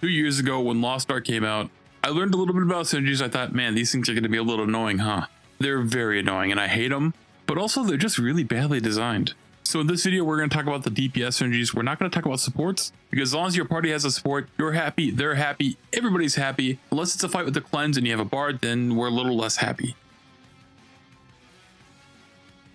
2 years ago when Lost Ark came out, I learned a little bit about synergies. I thought, man, these things are going to be a little annoying, huh? They're very annoying and I hate them, but also they're just really badly designed. So in this video, we're going to talk about the DPS synergies. We're not going to talk about supports, because as long as your party has a support, you're happy, they're happy, everybody's happy. Unless it's a fight with the cleanse and you have a bard, then we're a little less happy.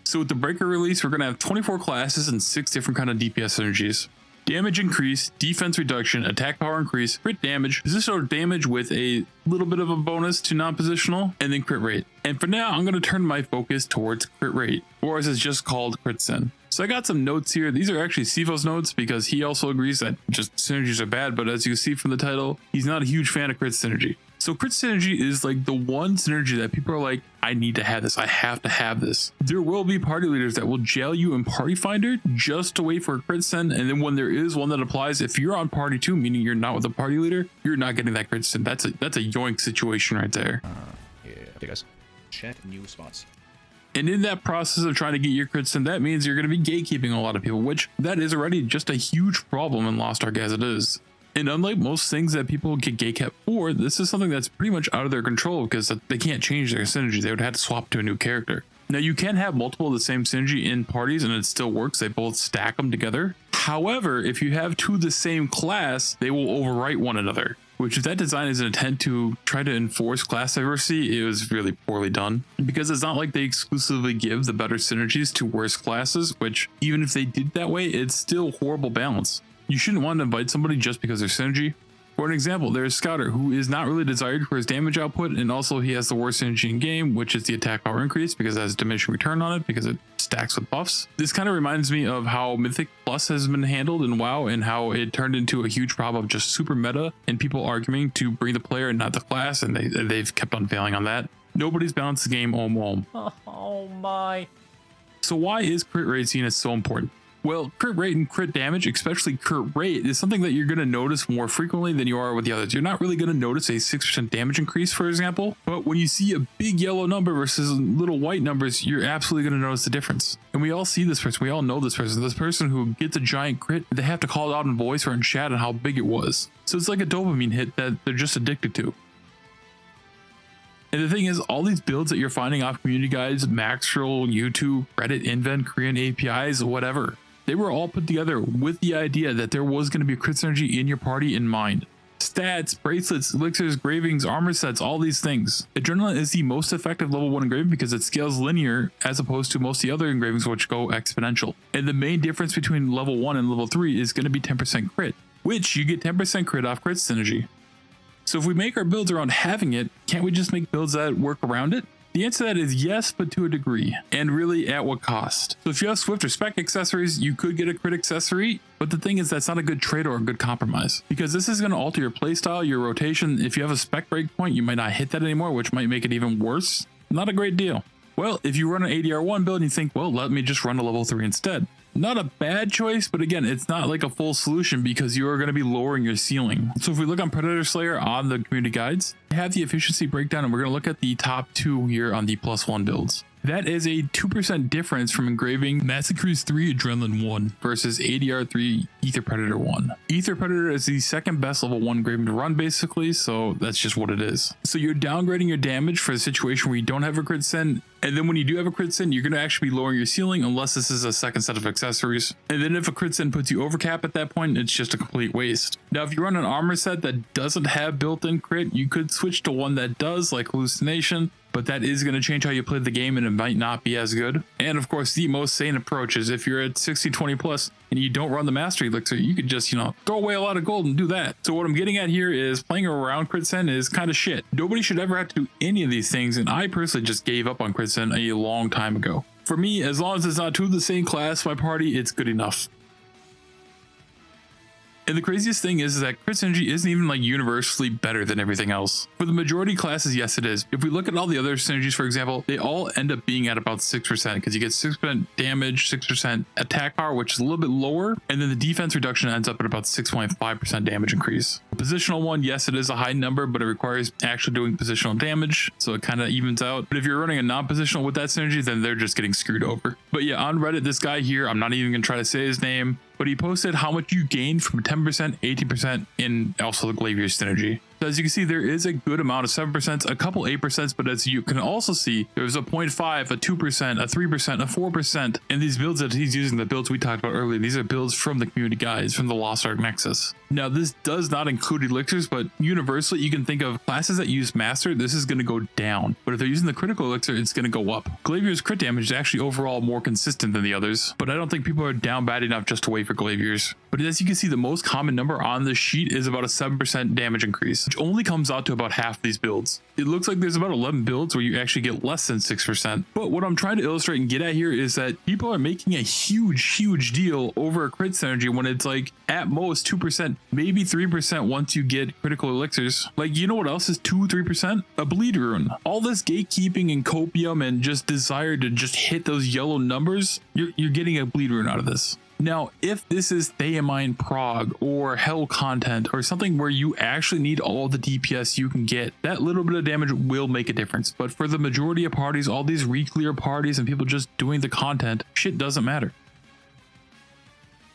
So with the breaker release, we're going to have 24 classes and 6 different kind of DPS synergies. Damage increase, defense reduction, attack power increase, crit damage, positional damage with a little bit of a bonus to non-positional, and then crit rate. And for now, I'm going to turn my focus towards crit rate, or as it's just called, Crit Syn. So I got some notes here. These are actually Civo's notes, because he also agrees that just synergies are bad, but as you can see from the title, he's not a huge fan of crit synergy. So crit synergy is like the one synergy that people are like, I need to have this, I have to have this. There will be party leaders that will jail you in Party Finder just to wait for a crit syn, and then when there is one that applies, if you're on party 2, meaning you're not with a party leader, you're not getting that crit syn. That's a yoink situation right there. Yeah, okay guys, check new spots. And in that process of trying to get your crit syn, that means you're going to be gatekeeping a lot of people, which that is already just a huge problem in Lost Ark as it is. And unlike most things that people get gatekept for, this is something that's pretty much out of their control, because they can't change their synergy. They would have to swap to a new character. Now you can have multiple of the same synergy in parties and it still works. They both stack them together. However, if you have 2 of the same class, they will overwrite one another. Which, if that design is an intent to try to enforce class diversity, it was really poorly done. Because it's not like they exclusively give the better synergies to worse classes, which even if they did that way, it's still horrible balance. You shouldn't want to invite somebody just because they're synergy. For an example, there's Scouter, who is not really desired for his damage output, and also he has the worst synergy in game, which is the attack power increase, because it has diminishing return on it, because it stacks with buffs. This kind of reminds me of how Mythic Plus has been handled in WoW, and how it turned into a huge problem of just super meta, and people arguing to bring the player and not the class, and they've kept on failing on that. Nobody's balanced the game, Oh my. So why is crit rate seen as so important? Well, crit rate and crit damage, especially crit rate, is something that you're going to notice more frequently than you are with the others. You're not really going to notice a 6% damage increase, for example, but when you see a big yellow number versus little white numbers, you're absolutely going to notice the difference. And we all see this person, we all know this person who gets a giant crit, they have to call it out in voice or in chat on how big it was. So it's like a dopamine hit that they're just addicted to. And the thing is, all these builds that you're finding off community guides, Maxroll, YouTube, Reddit, Invent, Korean APIs, whatever, they were all put together with the idea that there was going to be a crit synergy in your party in mind. Stats, bracelets, elixirs, gravings, armor sets, all these things. Adrenaline is the most effective level 1 engraving because it scales linear as opposed to most of the other engravings which go exponential. And the main difference between level 1 and level 3 is going to be 10% crit, which you get 10% crit off crit synergy. So if we make our builds around having it, can't we just make builds that work around it? The answer to that is yes, but to a degree, and really at what cost? So if you have Swift or Spec accessories, you could get a crit accessory, but the thing is that's not a good trade or a good compromise, because this is going to alter your playstyle, your rotation. If you have a Spec breakpoint, you might not hit that anymore, which might make it even worse. Not a great deal. Well, if you run an ADR1 build and you think, well, let me just run a level 3 instead. Not a bad choice, but again, it's not like a full solution because you are going to be lowering your ceiling. So if we look on Predator Slayer on the community guides, we have the efficiency breakdown, and we're going to look at the top 2 here on the +1 builds. That is a 2% difference from engraving Massacres 3 Adrenaline 1 versus ADR 3 Ether Predator 1. Ether Predator is the second best level 1 engraving to run basically, so that's just what it is. So you're downgrading your damage for a situation where you don't have a crit syn, and then when you do have a crit syn, you're going to actually be lowering your ceiling unless this is a second set of accessories. And then if a crit syn puts you over cap at that point, it's just a complete waste. Now if you run an armor set that doesn't have built-in crit, you could switch to one that does, like Hallucination, but that is going to change how you play the game and it might not be as good. And of course, the most sane approach is if you're at 60-20 plus and you don't run the Mastery Elixir, you could just, throw away a lot of gold and do that. So what I'm getting at here is playing around Crit Syn is kind of shit. Nobody should ever have to do any of these things, and I personally just gave up on Crit Syn a long time ago. For me, as long as it's not 2 of the same class, my party, it's good enough. And the craziest thing is that crit synergy isn't even like universally better than everything else. For the majority classes, yes it is. If we look at all the other synergies, for example, they all end up being at about 6% because you get 6% damage, 6% attack power, which is a little bit lower, and then the defense reduction ends up at about 6.5% damage increase. The positional one, yes it is a high number, but it requires actually doing positional damage, so it kind of evens out. But if you're running a non-positional with that synergy, then they're just getting screwed over. But yeah, on Reddit, this guy here, I'm not even gonna try to say his name, but he posted how much you gained from 10%, 18%, and also the Glavier synergy. So as you can see, there is a good amount of 7%, a couple 8%, but as you can also see, there's a 0.5, a 2%, a 3%, a 4%, and these builds that he's using, the builds we talked about earlier, these are builds from the community guides, from the Lost Ark Nexus. Now, this does not include elixirs, but universally, you can think of classes that use Master, this is going to go down, but if they're using the critical elixir, it's going to go up. Glavier's crit damage is actually overall more consistent than the others, but I don't think people are down bad enough just to wait for Glavier's. But as you can see, the most common number on this sheet is about a 7% damage increase, which only comes out to about half these builds. It looks like there's about 11 builds where you actually get less than 6%. But what I'm trying to illustrate and get at here is that people are making a huge deal over a crit synergy when it's like at most 2%, maybe 3% once you get critical elixirs. Like, you know what else is 2-3%? A bleed rune. All this gatekeeping and copium and just desire to just hit those yellow numbers, you're getting a bleed rune out of this. Now, if this is Theamine Prog or Hell content or something where you actually need all the DPS you can get, that little bit of damage will make a difference. But for the majority of parties, all these re-clear parties and people just doing the content, shit doesn't matter.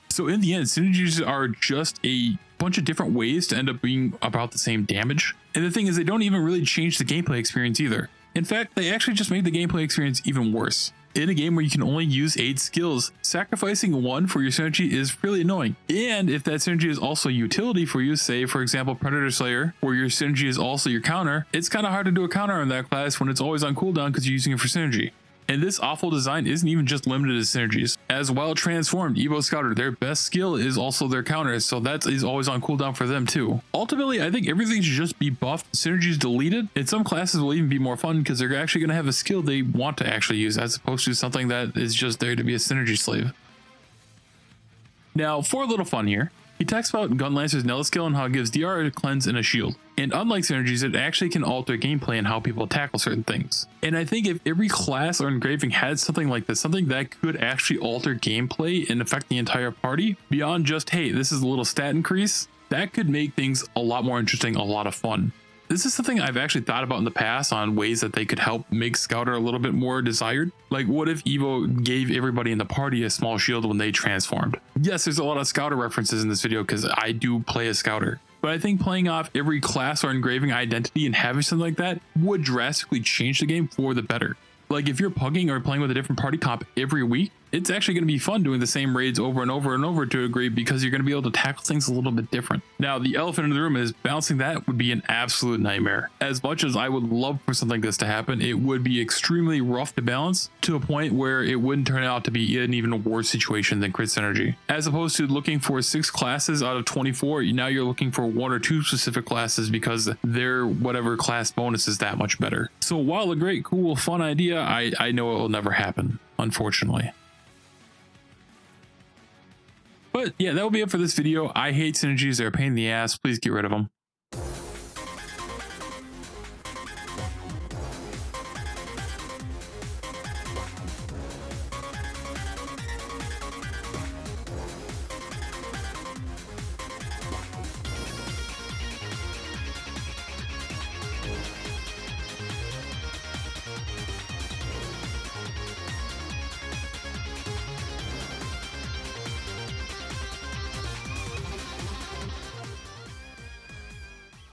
So in the end, synergies are just a bunch of different ways to end up being about the same damage. And the thing is, they don't even really change the gameplay experience either. In fact, they actually just made the gameplay experience even worse. In a game where you can only use 8 skills, sacrificing one for your synergy is really annoying. And if that synergy is also utility for you, say for example Predator Slayer, where your synergy is also your counter, it's kind of hard to do a counter on that class when it's always on cooldown because you're using it for synergy. And this awful design isn't even just limited to synergies. As well transformed Evo Scouter, their best skill is also their counter, so that is always on cooldown for them too. Ultimately, I think everything should just be buffed, synergies deleted, and some classes will even be more fun because they're actually going to have a skill they want to actually use as opposed to something that is just there to be a synergy slave. Now, for a little fun here, he talks about Gunlancer's Nella skill and how it gives DR a cleanse and a shield. And unlike synergies, it actually can alter gameplay and how people tackle certain things. And I think if every class or engraving had something like this, something that could actually alter gameplay and affect the entire party, beyond just, hey, this is a little stat increase, that could make things a lot more interesting, a lot of fun. This is something I've actually thought about in the past on ways that they could help make Scouter a little bit more desired. Like, what if Evo gave everybody in the party a small shield when they transformed? Yes, there's a lot of Scouter references in this video because I do play a Scouter. But I think playing off every class or engraving identity and having something like that would drastically change the game for the better. Like, if you're pugging or playing with a different party comp every week, it's actually going to be fun doing the same raids over and over and over to a degree because you're going to be able to tackle things a little bit different. Now, the elephant in the room is balancing that would be an absolute nightmare. As much as I would love for something like this to happen, it would be extremely rough to balance to a point where it wouldn't turn out to be an even worse situation than Crit Synergy. As opposed to looking for 6 classes out of 24, now you're looking for 1 or 2 specific classes because their whatever class bonus is that much better. So while a great, cool, fun idea, I know it will never happen, unfortunately. But yeah, that will be it for this video. I hate synergies. They're a pain in the ass. Please get rid of them.